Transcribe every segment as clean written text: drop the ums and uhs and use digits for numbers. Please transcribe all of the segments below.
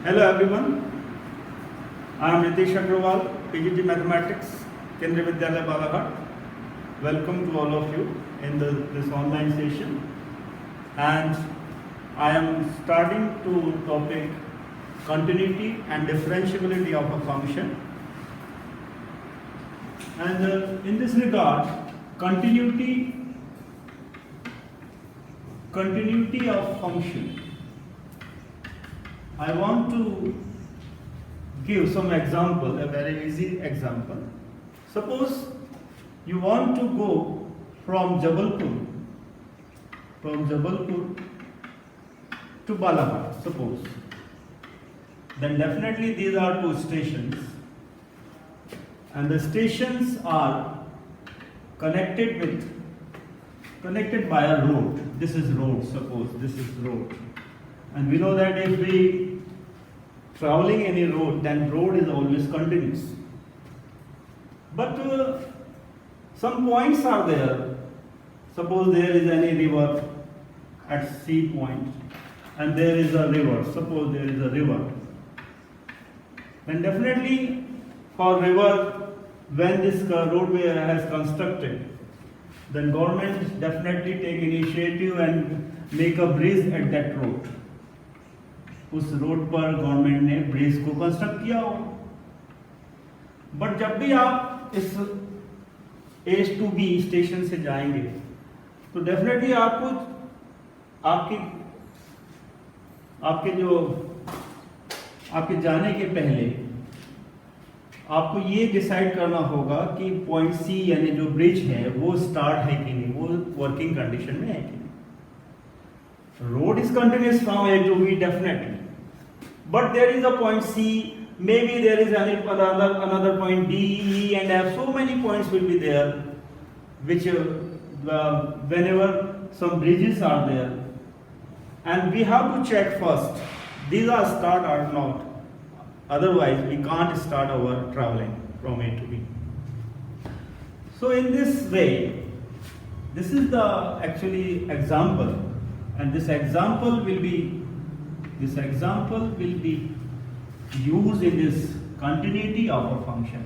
Hello everyone, I am Nitish Agrawal, PGT Mathematics, Kendriya Vidyalaya Balaghat. Welcome to all of you in this online session, and I am starting to topic continuity and differentiability of a function. And in this regard, continuity of function. I want to give some example, a very easy example. Suppose you want to go from Jabalpur to Balaghat, suppose. Then definitely these are two stations, and the stations are connected by a road. This is road, suppose this is road. And we know that if we traveling any road, then road is always continuous. But some points are there. Suppose there is any river at C point, and there is a river. Suppose there is a river. Then definitely for river, when this roadway has constructed, then government definitely take initiative and make a bridge at that road. उस road पर government ने bridge को construct किया हो, but जब भी आप इस A to B स्टेशन से जाएंगे तो डेफिनेटली आपको आपके जाने के पहले आपको ये डिसाइड करना होगा कि पॉइंट C यानी जो ब्रिज है वो स्टार्ट है कि नहीं, वो वर्किंग कंडीशन में है कि नहीं. Road is continuous from A to B definitely. But there is a point C, maybe there is another point D, E and F. So many points will be there, which whenever some bridges are there, and we have to check first, these are start or not. Otherwise, we can't start our traveling from A to B. So in this way, this is the actually example, and this example will be used in this continuity of a function.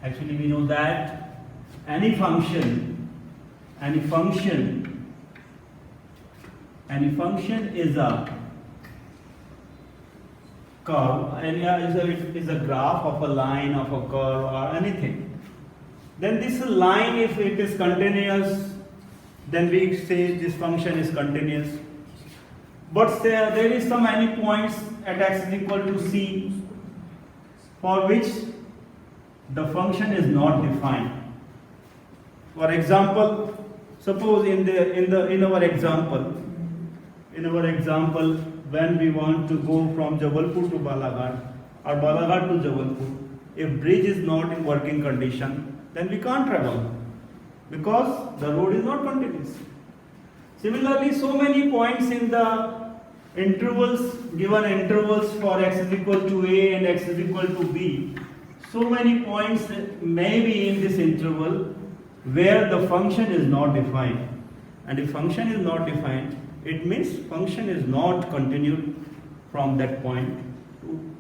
Actually, we know that any function is a curve, and is a graph of a line, of a curve, or anything. Then this line, if it is continuous, then we say this function is continuous. But there is some any points at x is equal to C for which the function is not defined. For example, suppose in our example, when we want to go from Jabalpur to Balaghat or Balaghat to Jabalpur, if bridge is not in working condition, then we can't travel because the road is not continuous. Similarly, so many points in the given intervals for x is equal to A and x is equal to B, so many points may be in this interval where the function is not defined. And if function is not defined, it means function is not continued from that point.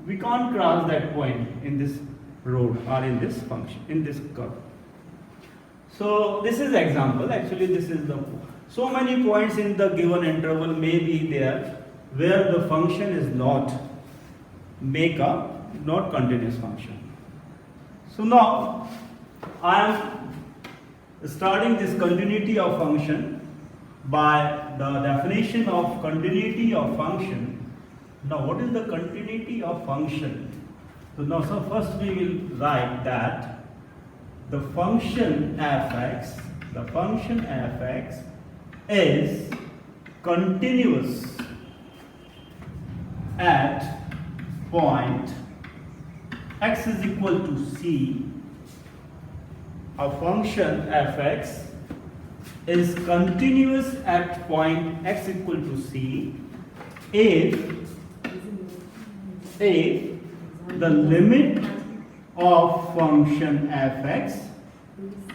We can't cross that point in this road or in this function, in this curve. So this is example. Actually, this is the so many points in the given interval may be there where the function is not continuous function. So now I am starting this continuity of function by the definition of continuity of function. Now what is the continuity of function? So first we will write that the function f(x) is continuous at point x is equal to C. A function f(x) is continuous at point x equal to C if the limit of function f(x)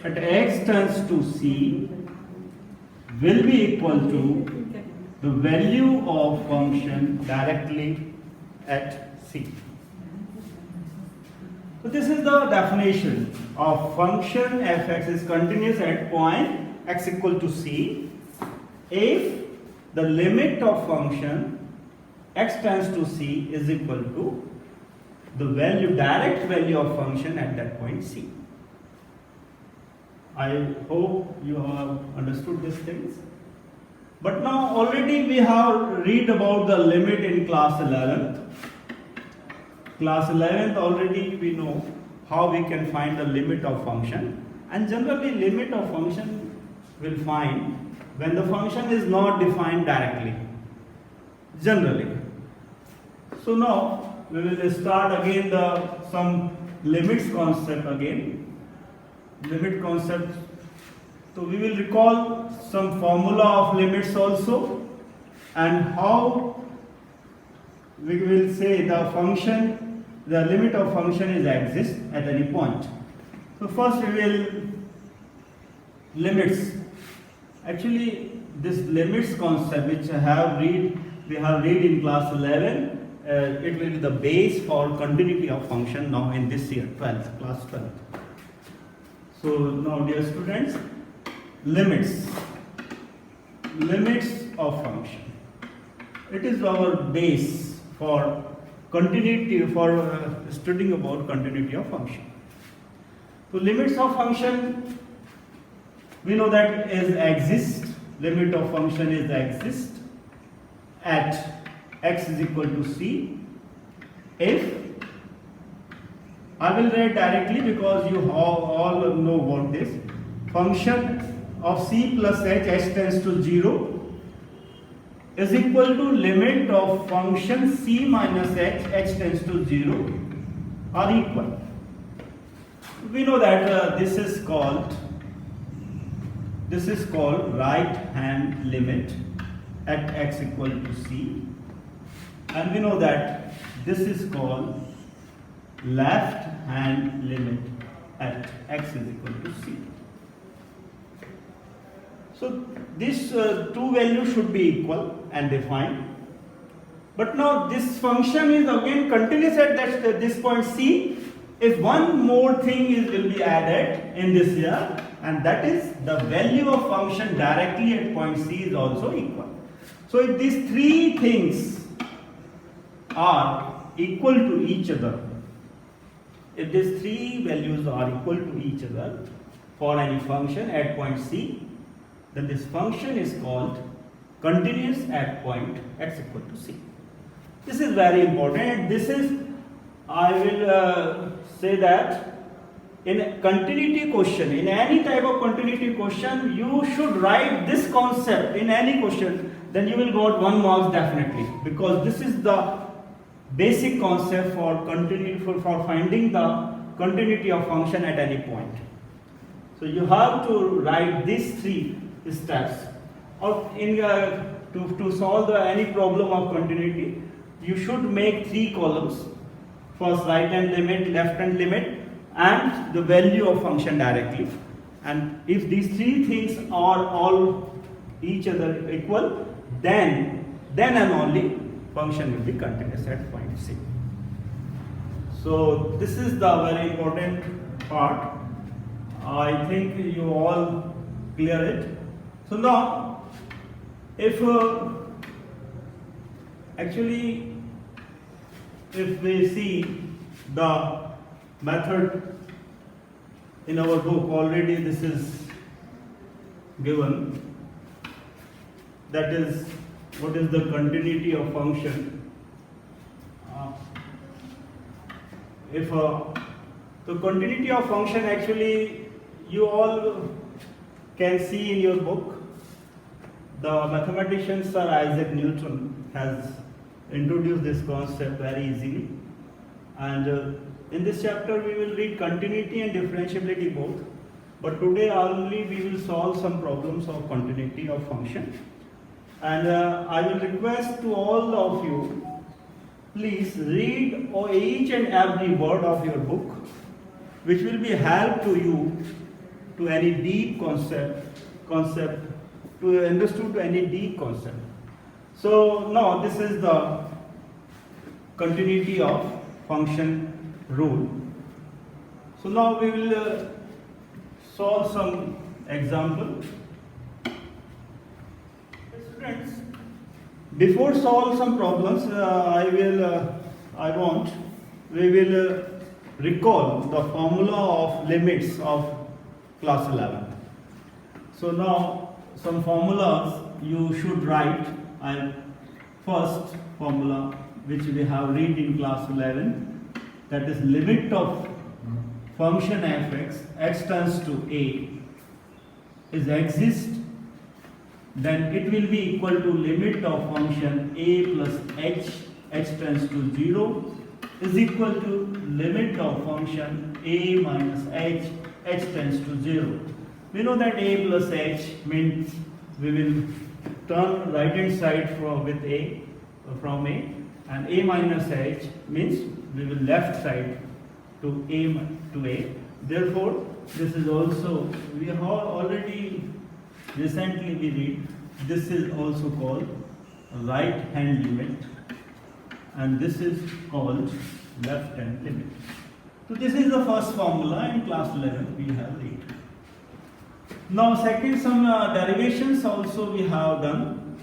at x tends to C will be equal to the value of function directly at C. So this is the definition of function fx is continuous at point x equal to C if the limit of function x tends to C is equal to the direct value of function at that point C. I hope you have understood these things. But now already we have read about the limit in class 11th. Class 11th already we know how we can find the limit of function, and generally limit of function will find when the function is not defined directly, generally. So now we will start again some limits concept again. Limit concept. So we will recall some formula of limits also, and how we will say the limit of function is exists at any point. So first we will limits. Actually, this limits concept which we have read in class 11. It will be the base for continuity of function now in this year, class 12. So now, dear students, limits of function. It is our base for continuity, for studying about continuity of function. So limits of function, we know that is exist. Limit of function is exist at x is equal to C if, I will write directly because you all know about this, function of C plus h tends to 0 is equal to limit of function C minus h tends to 0 are equal. We know that this is called right hand limit at x equal to C, and we know that this is called left hand limit at x is equal to C. So these two values should be equal and defined. But now this function is again continuous at this point C if one more thing will be added in this here, and that is the value of function directly at point C is also equal. So if these three things are equal to each other, if these three values are equal to each other for any function at point C, then this function is called continuous at point x equal to C. This is very important, and this is, I will say that in a continuity question, in any type of continuity question, you should write this concept in any question, then you will got 1 mark definitely, because this is the basic concept for continuity, for finding the continuity of function at any point. So you have to write these three steps. Or in to solve any problem of continuity, you should make 3 columns. First, right hand limit, left hand limit, and the value of function directly. And if these 3 things are all each other equal, then and only function will be continuous at point C. So this is the very important part. I think you all clear it. So now, if actually if we see the method in our book, already this is given, that is what is the continuity of function. If the continuity of function, actually you all can see in your book, the mathematician Sir Isaac Newton has introduced this concept very easily, and in this chapter we will read continuity and differentiability both, but today only we will solve some problems of continuity of function. And I will request to all of you, please read each and every word of your book, which will be help to you to any deep concept to understood to any deep concept. So now this is the continuity of function rule. So now we will solve some example. Students, before solve some problems, we will recall the formula of limits of class 11. So now some formulas you should write. First formula which we have read in class 11, that is limit of function fx, x tends to a, is exist, then it will be equal to limit of function a plus h tends to 0, is equal to limit of function a minus h tends to 0. We know that a plus h means we will turn right hand side from a, and a minus h means we will left side to a. Therefore, this is also, we have already recently we read, this is also called right hand limit, and this is called left hand limit. So this is the first formula in class 11 we have read. Now second, some derivations also we have done.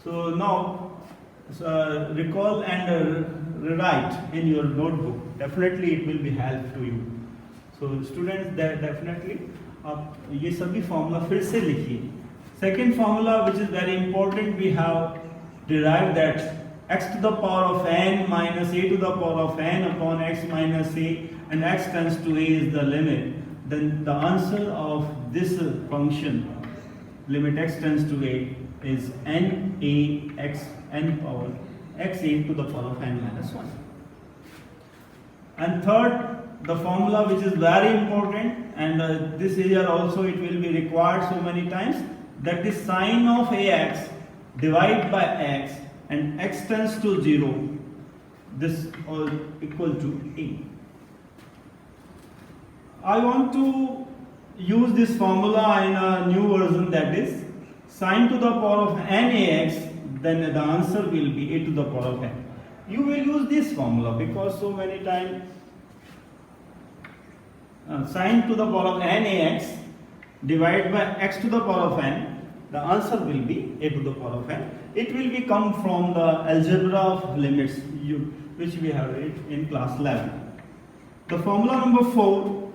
So now recall and rewrite in your notebook. Definitely it will be help to you. So students, definitely आप ये सभी formula फिर से लिखिए. Second formula which is very important, we have derived that x to the power of n minus a to the power of n upon x minus a, and x tends to a is the limit. Then the answer of this function, limit x tends to a, is n a x n power x a to the power of n minus 1. And third, the formula which is very important, and this year also it will be required so many times, that is sine of ax divided by x, and x tends to 0, this all equal to a. I want to use this formula in a new version, that is sine to the power of n ax, then the answer will be a to the power of n. You will use this formula because so many times sine to the power of n ax divided by x to the power of n, the answer will be a to the power of n. It will be come from the algebra of limits which we have read in class 11. The formula number 4,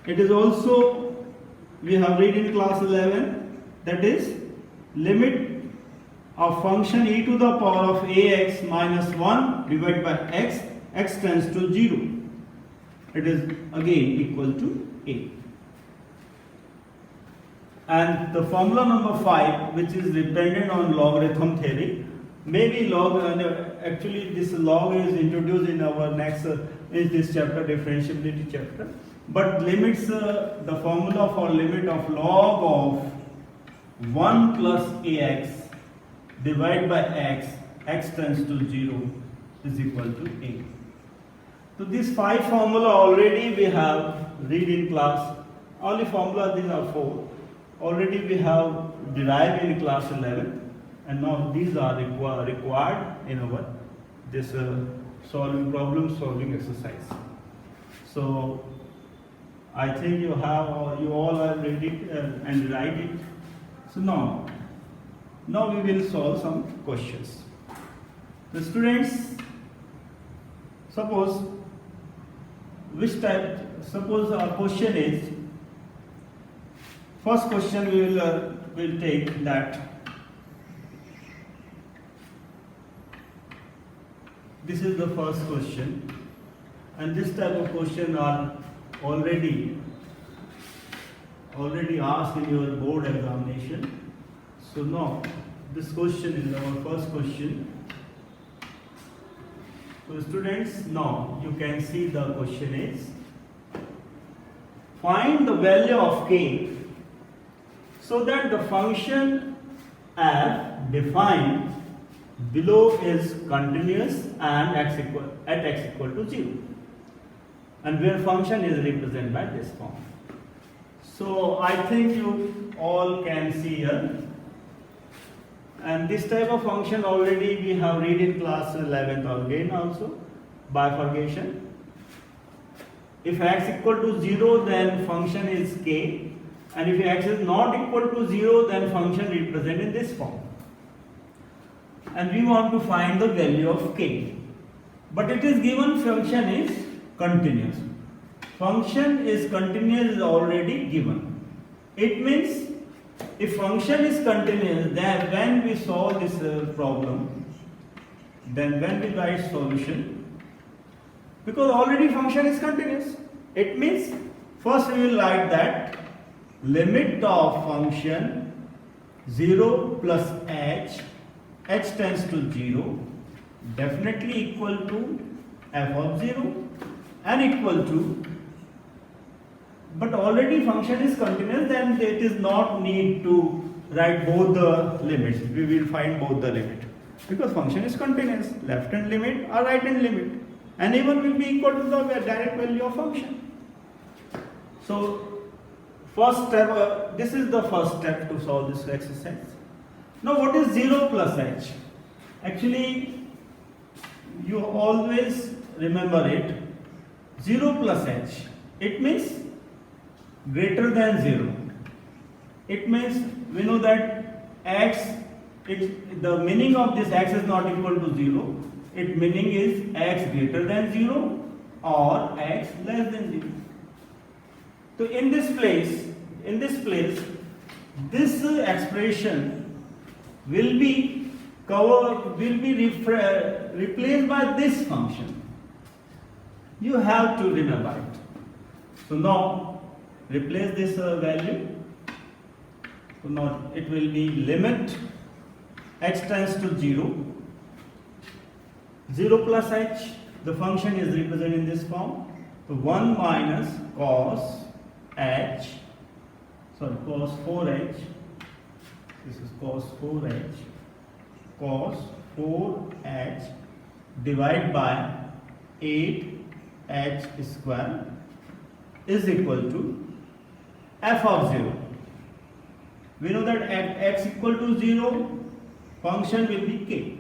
it is also we have read in class 11, that is limit of function e to the power of ax minus 1 divided by x tends to 0. It is again equal to a. And the formula number 5, which is dependent on logarithm theory, maybe actually this log is introduced in our next is this chapter, differentiability chapter, but limits the formula for limit of log of 1 plus ax divided by x tends to 0 is equal to a. So these 5 formula already we have read in class. Only formula, these are 4. Already we have derived in class 11, and now these are required in our this problem solving exercise. So I think you all are ready and write it. So now we will solve some questions. The students, suppose our question is, first question we will take that this is the first question, and this type of question are already asked in your board examination. So now this question is our first question. So students, now you can see the question is, find the value of k so that the function f defined below is continuous and at x equal to 0, and where function is represented by this form. So I think you all can see here, And this type of function already we have read in class 11th again also, bifurcation. If x equal to 0, then function is k, and if x is not equal to 0, then function represent in this form. And we want to find the value of k. But it is given function is continuous. Function is continuous is already given. It means if function is continuous, then when we solve this problem, then when we write solution, because already function is continuous, it means first we will write that limit of function 0 plus h tends to 0, definitely equal to f of 0 and equal to, but already function is continuous, then it is not need to write both the limits. We will find both the limit because function is continuous, left hand limit or right hand limit, and even will be equal to the direct value of function. So first step, this is the first step to solve this exercise. Now what is 0 plus h? Actually you always remember it, 0 plus h, it means greater than 0. It means we know that x, the meaning of this x is not equal to 0. Its meaning is x greater than 0 or x less than 0. So in this place, this expression will be replaced by this function. You have to remember it. So now replace this value. So now it will be limit h tends to 0. 0 plus h, the function is represented in this form. So 1 minus cos 4h, this is cos 4h divided by 8h square is equal to f of 0. We know that at x equal to 0, function will be k.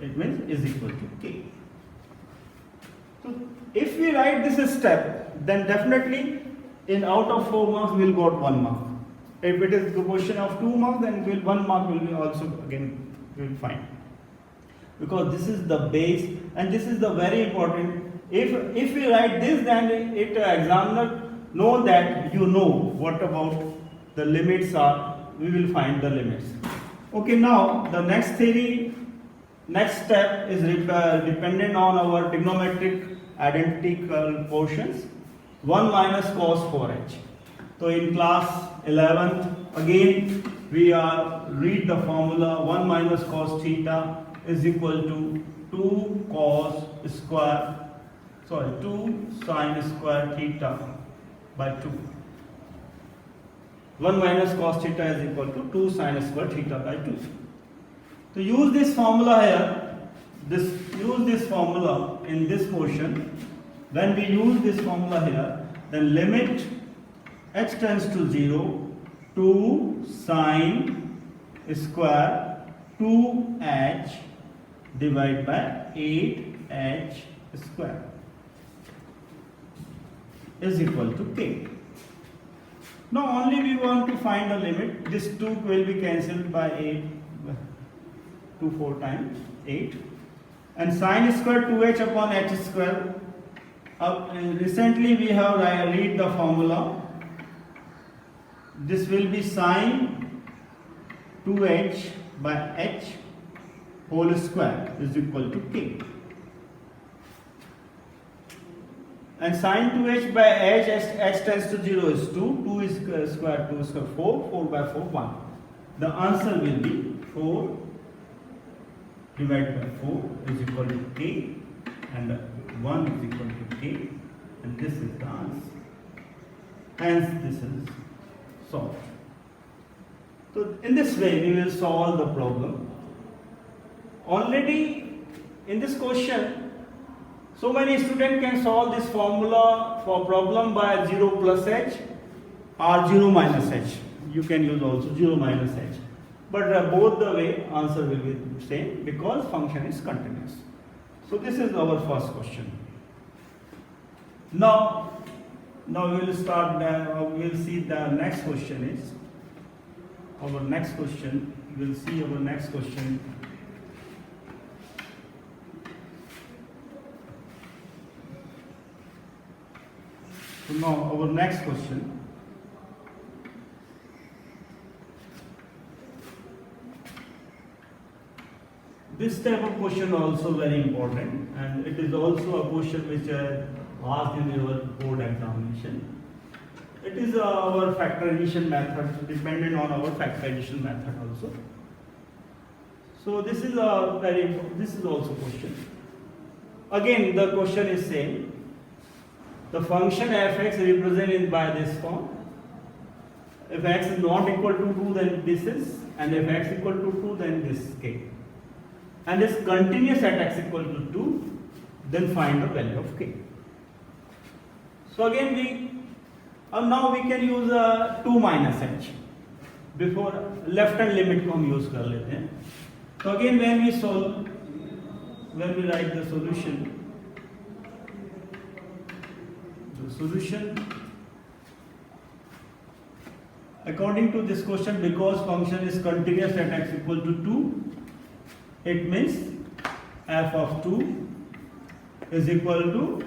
It means is equal to k. So if we write this step, then definitely in out of 4 marks we will got 1 mark. If it is the question of 2 marks, then 1 mark will be also again we will find. Because this is the base and this is the very important. If we write this, then it examiner know that you know what about the limits are. We will find the limits. Okay, now the next step is dependent on our trigonometric identical portions. 1 minus cos 4h. So in class 11th again we read the formula 1 minus cos theta is equal to 2 sin square theta by 2. 1 minus cos theta is equal to 2 sin square theta by 2. So use this formula here, use this formula in this portion. When we use this formula here, then limit h tends to 0, 2 sin square 2h divided by 8h square is equal to k. Now only we want to find the limit. This 2 will be cancelled by 8, 2 4 times 8, and sin square 2h upon h square. Recently we have read the formula. This will be sin 2h by h whole square is equal to k. And sin 2h by h tends to 0 is 2. 2 is square 2 is 4. 4 by 4 1. The answer will be 4 divided by 4 is equal to k, and 1 is equal to k, and this is the answer. Hence this is solved. So in this way we will solve the problem. Already in this question, so many students can solve this formula for problem by 0 plus h or 0 minus h. You can use also 0 minus h. but both the way answer will be same because function is continuous. So this is our first question. Now we will start. We will see the next question is our next question. We will see our next question. So now our next question. This type of question also very important, and it is also a question which I asked in your board examination. It is our factorization method, dependent on our factorization method also. So this is also question. Again, the question is same. The function fx represented by this form. If x is not equal to 2, then this is, and if x equal to 2, then this k. And is continuous at x equal to 2, then find the value of k. So again now we can use 2 minus h. Before left hand limit को हम use कर लेते हैं. So again when we write the solution according to this question, because function is continuous at x equal to 2, it means f of 2 is equal to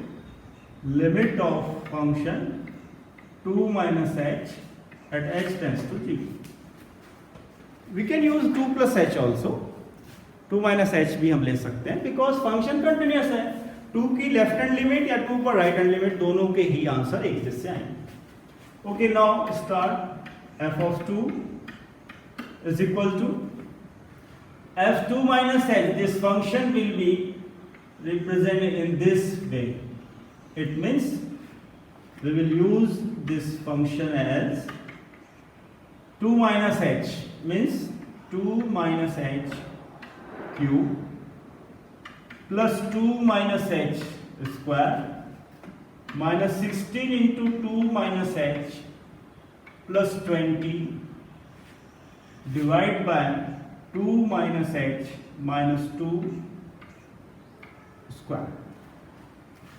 limit of function 2 minus h at h tends to 0. We can use 2 plus h also. 2 minus h भी हम ले सकते हैं because function continuous है. 2 की left hand limit या 2 पर right hand limit दोनों के ही आंसर एक जैसे आएंगे. Okay, now start. f of 2 is equal to f2 minus h. This function will be represented in this way. It means we will use this function as 2 minus h means 2 minus h cube plus 2 minus h square minus 16 into 2 minus h plus 20 divided by 2 minus h minus 2 square.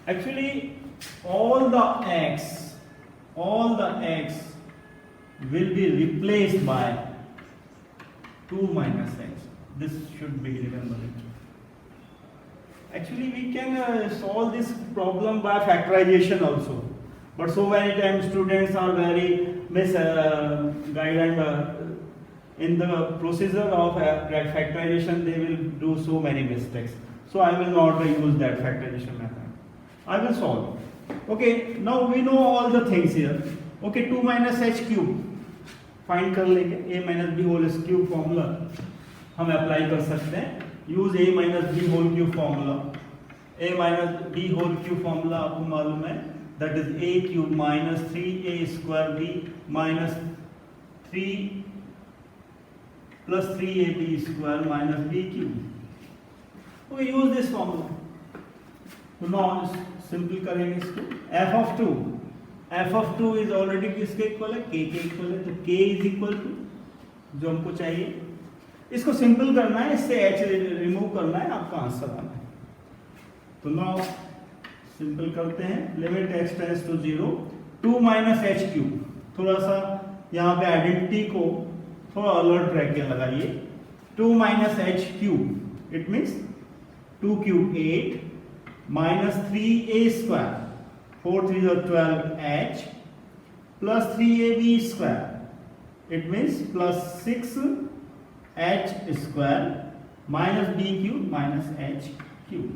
Actually all the x will be replaced by 2 minus h. This should be remembered. Actually we can solve this problem by factorization also, but so many times students are very misguided and in the procedure of factorization they will do so many mistakes. So I will not use that factorization method. I will solve. Okay, now we know all the things here. Okay, 2 minus h cube find कर लेंगे. a minus b whole cube formula हम apply कर सकते हैं. Use a minus b whole cube formula. a minus b whole cube formula आपको मालूम है, that is a cube minus 3a square b minus 3 plus 3ab square minus b cube. We use this formula. तो now simple करेंगे इसको. f of 2 is already किसके equal है, k के equal है. तो k is equal to जो हमको चाहिए. इसको सिंपल करना है, इससे h रिमूव करना है, आपका आंसर आना है. तो नाउ सिंपल करते हैं. Limit x tends to 0 2 minus h cube. थोड़ा सा यहाँ पे आइडेंटिटी को थोड़ा अलर्ट रह के लगाइए. 2 minus h cube it means 2 cube 8 minus 3a square 4 3 are 12h plus 3ab square, it means plus 6h square minus b cube minus h cube.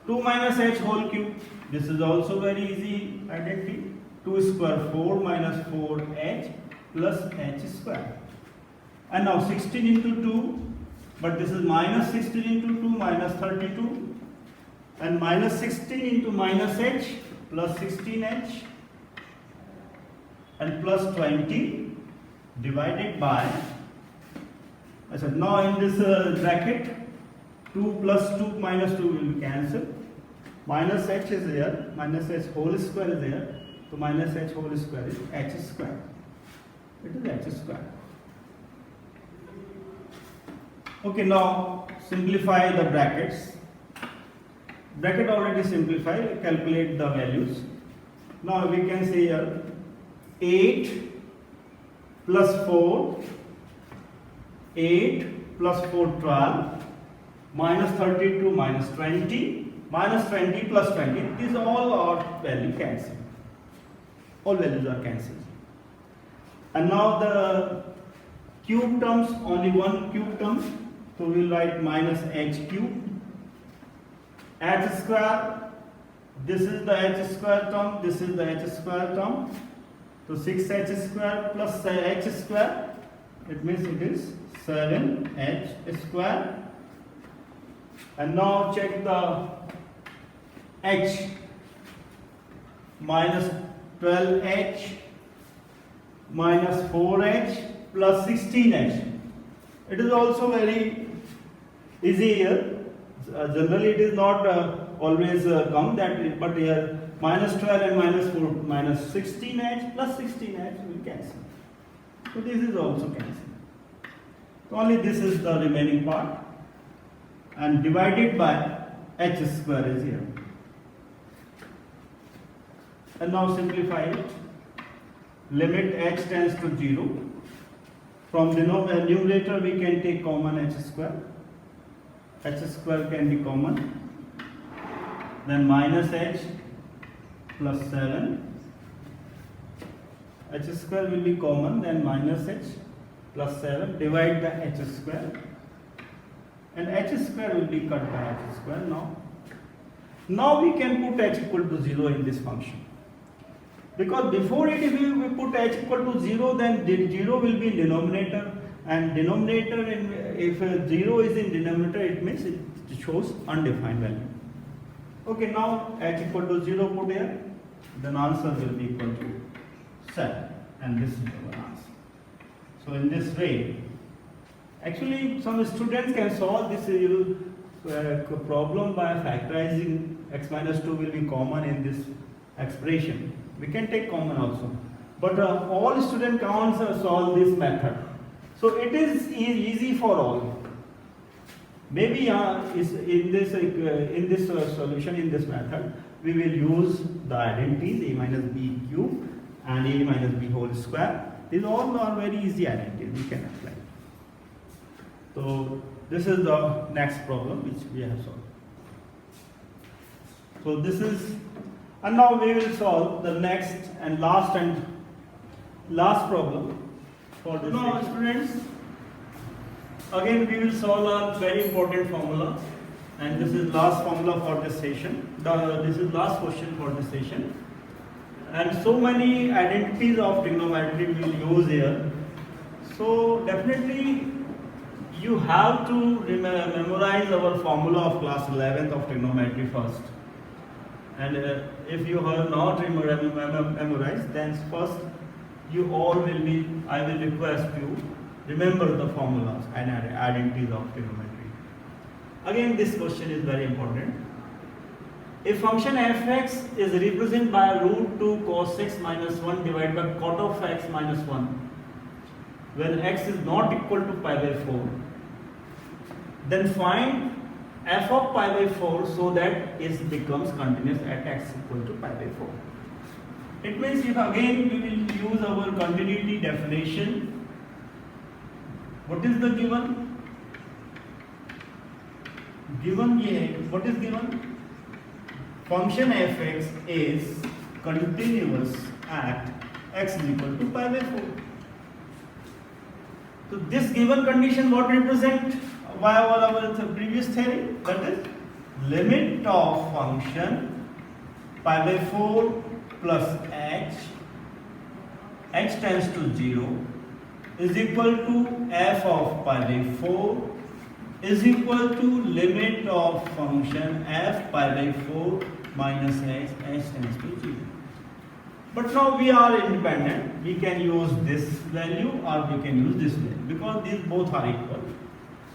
2 minus h whole cube, this is also very easy identity. 2 square 4 minus 4h plus h square. And now 16 into 2, but this is minus 16 into 2 minus 32, and minus 16 into minus h plus 16h and plus 20 divided by, I said now in this bracket 2 plus 2 minus 2 will be cancelled. Minus h is there, minus h whole square is there, so minus h whole square is h square. It is h square. Okay, now simplify the brackets. Bracket already simplified, calculate the values. Now we can say here 8 plus 4, 8 plus 4, 12, minus 32 minus 20, minus 20 plus 20. These all are value cancelled. All values are cancelled. And now the cube terms, only one cube term. So we will write minus h cube. H square, this is the h square term, this is the h square term. So 6h square plus h square, it means it is 7h square. And now check the h, minus 12h minus 4h plus 16h. It is also very easy here. Generally it is not always come that, but here minus 12 and minus 4 minus 16h plus 16h will cancel. So this is also cancelled. So only this is the remaining part, and divided by h square is here. And now simplify it. Limit h tends to 0. From the numerator we can take common h square. H square can be common. Then minus h plus 7. H square will be common. Then minus h plus 7. Divide by h square. And h square will be cut by h square now. Now we can put h equal to 0 in this function. Because before it, if we put h equal to 0, then 0 will be in denominator, and denominator, if 0 is in denominator, it means it shows undefined value. Okay, now h equal to 0 put here, then answer will be equal to 7, and this is our answer. So in this way, actually some students can solve this problem by factorizing. X minus 2 will be common in this expression. We can take common also, but all students can't solve this method. So it is easy for all. Maybe is in this solution, in this method, we will use the identities a minus b cube and a minus b whole square. These all are very easy identities we can apply. So this is the next problem which we have solved. So this is. And now we will solve the next and last problem for this. Now students, again we will solve a very important formula, and this is last formula for this session. This is last question for this session, and so many identities of trigonometry we will use here. So definitely you have to memorize our formula of class 11th of trigonometry first. And if you have not memorized, then first you all will be, I will request you remember the formulas and identities of trigonometry. Again, this question is very important. A function fx is represented by root 2 cos x minus 1 divided by cot of x minus 1 when x is not equal to pi by 4, then find f of pi by 4 so that it becomes continuous at x equal to pi by 4. It means if again we will use our continuity definition. What is the given? Given what is given? Function fx is continuous at x is equal to pi by 4. So this given condition what represent? By our previous theory, that is limit of function pi by 4 plus h tends to 0 is equal to f of pi by 4 is equal to limit of function f pi by 4 minus h tends to 0. But now we are independent, we can use this value or we can use this value because these both are equal.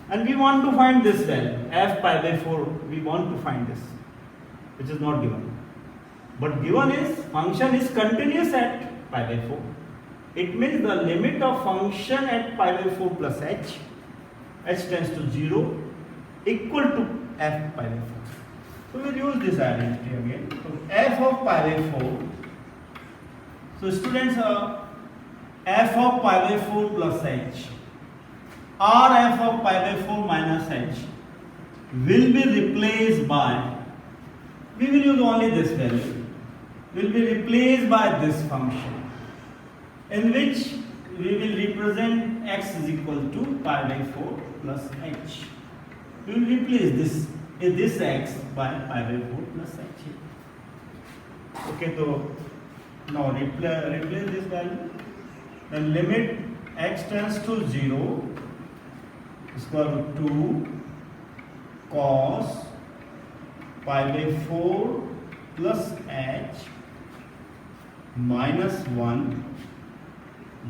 And we want to find this value, f pi by 4, we want to find this, which is not given. But given is, function is continuous at pi by 4. It means the limit of function at pi by 4 plus h h tends to 0 equal to f pi by 4. So we'll use this identity again. So f of pi by 4. So students, f of pi by 4 plus h or f of pi by 4 minus h will be replaced by, we will use only this value, will be replaced by this function, in which we will represent x is equal to pi by 4 plus h. We will replace this x by pi by 4 plus h. Okay, so now replace this value. Then limit x tends to 0 square root 2 cos pi by 4 plus h minus 1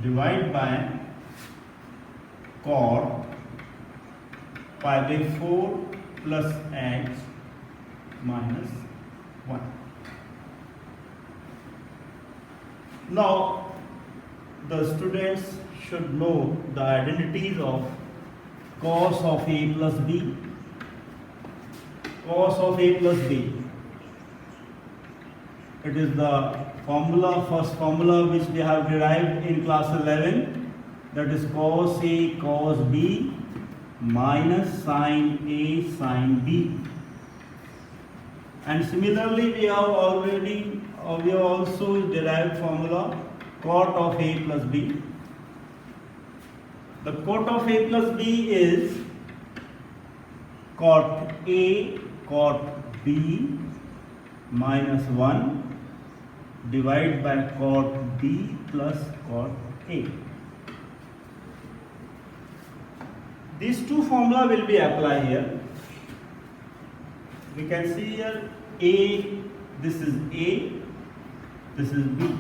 divided by cot pi by 4 plus h minus 1. Now the students should know the identities of cos of a plus b. Cos of a plus b, it is the formula, first formula which we have derived in class 11, that is cos a cos b minus sin a sin b. And similarly we have also derived formula cot of a plus b. The cot of a plus b is cot a cot b minus 1 divided by cot b plus cot a. These two formula will be applied here. We can see here a, this is a, this is b.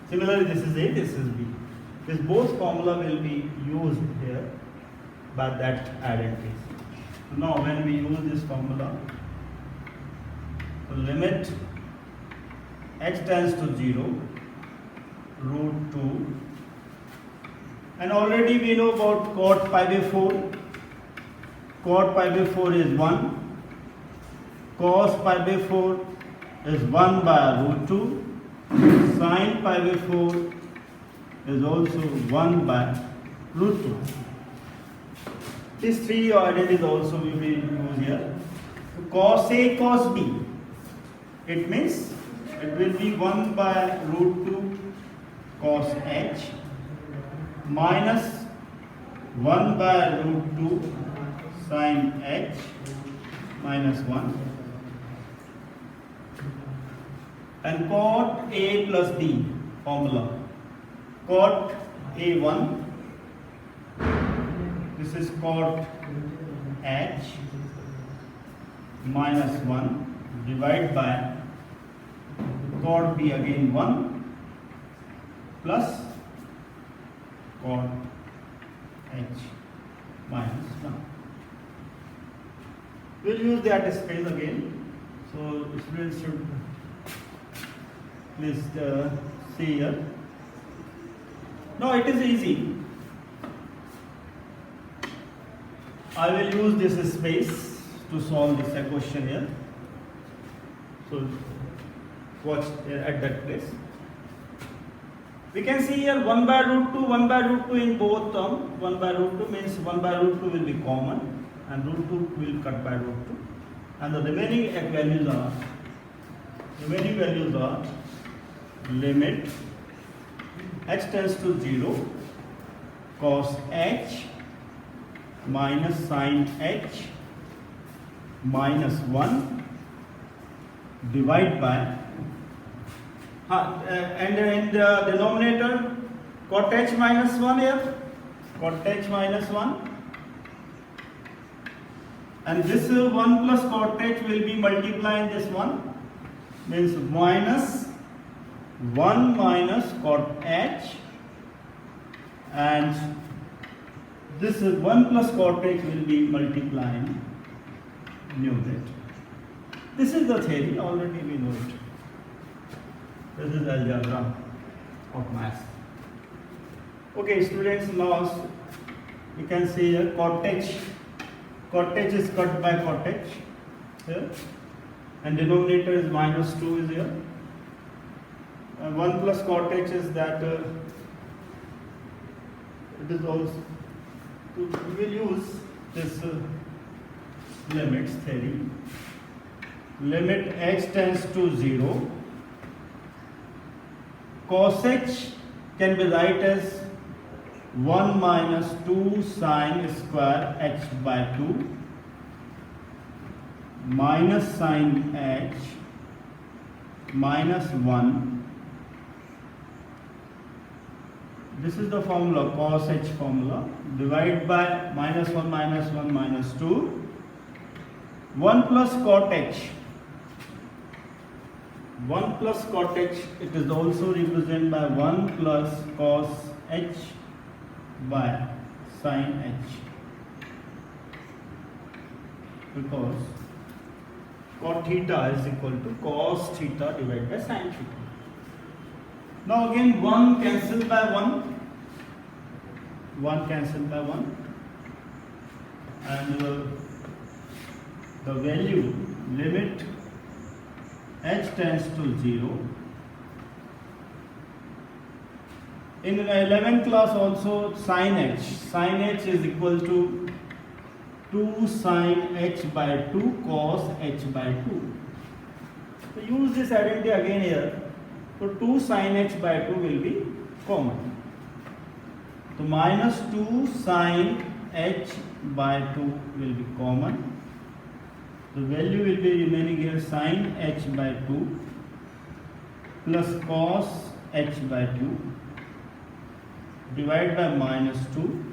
Similarly, this is a, this is b. This both formula will be used here by that identity. So now when we use this formula, so limit x tends to 0 root 2, and already we know about cot pi by 4. Cot pi by 4 is 1, cos pi by 4 is 1 by root 2, sin pi by 4 is also 1 by root 2. These three identities also we will use here. So cos A cos B, it means it will be 1 by root 2 cos H minus 1 by root 2 sin H minus 1, and cot A plus B formula. Cot A1, this is cot H minus 1 divided by cot B again 1 plus cot H minus 1. We'll use that space again. So students should please see here. Now it is easy. I will use this space to solve this question here. So watch at that place. We can see here 1 by root 2, 1 by root 2 in both terms. 1 by root 2 means 1 by root 2 will be common, and root 2 will cut by root 2. And the remaining values are limit x tends to 0 cos H minus sin H minus 1 divided by and in the denominator cot H minus 1 here, cot H minus 1, and this 1 plus cot H will be multiplying this 1, means minus 1 minus cot H, and this 1 plus cot H will be multiplying mu that. This is the theory, already we know it. This is algebra of maths. Okay, students, now you can see here cottage is cut by cottage here, and denominator is minus 2 is here, and 1 plus cottage is that it is also, we will use this limits theory. Limit h tends to 0, cos h can be write as 1 minus 2 sine square h by 2 minus sine h minus 1. This is the formula, cos h formula. Divide by minus 1 minus 1 minus 2. 1 plus cot h. 1 plus cot h, it is also represented by 1 plus cos h by sin h, because cot theta is equal to cos theta divided by sin theta. Now again 1 cancelled by 1 cancelled by 1, and the value limit h tends to 0. In 11th class also sin h is equal to 2 sin h by 2 cos h by 2. So use this identity again here. So 2 sin h by 2 will be common. So minus 2 sin h by 2 will be common. The value will be remaining here sin h by 2 plus cos h by 2 divided by minus 2.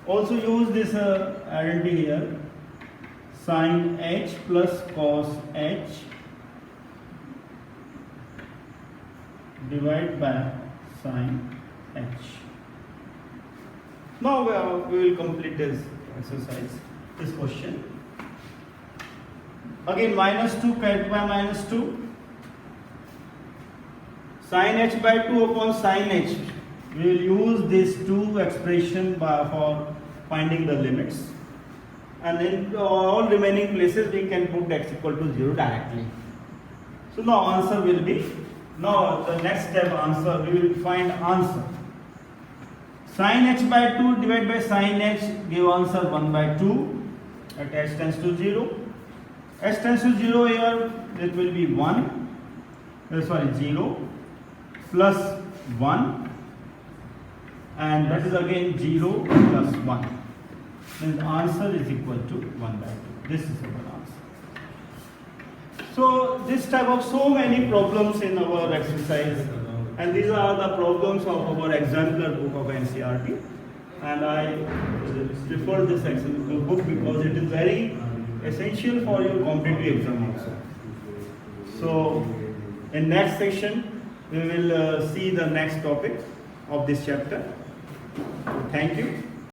Also use this identity here, sin h plus cos h divided by sin h. Now we will complete this exercise, this question. Again minus 2 carried by minus 2. Sin h by 2 upon sin h. We will use these two expression for finding the limits. And in all remaining places we can put x equal to 0 directly. So now answer will be, now the next step answer, we will find answer. Sin h by 2 divided by sin h give answer 1 by 2 at h tends to 0. H tends to 0 here, it will be 0 plus 1, and that is again 0 plus 1. Then the answer is equal to 1 by 2. This is our answer. So this type of so many problems in our exercise, and these are the problems of our exemplar book of NCERT, and I refer this exemplar book because it is very essential for your competitive exam also. So in next session we will see the next topic of this chapter. Thank you.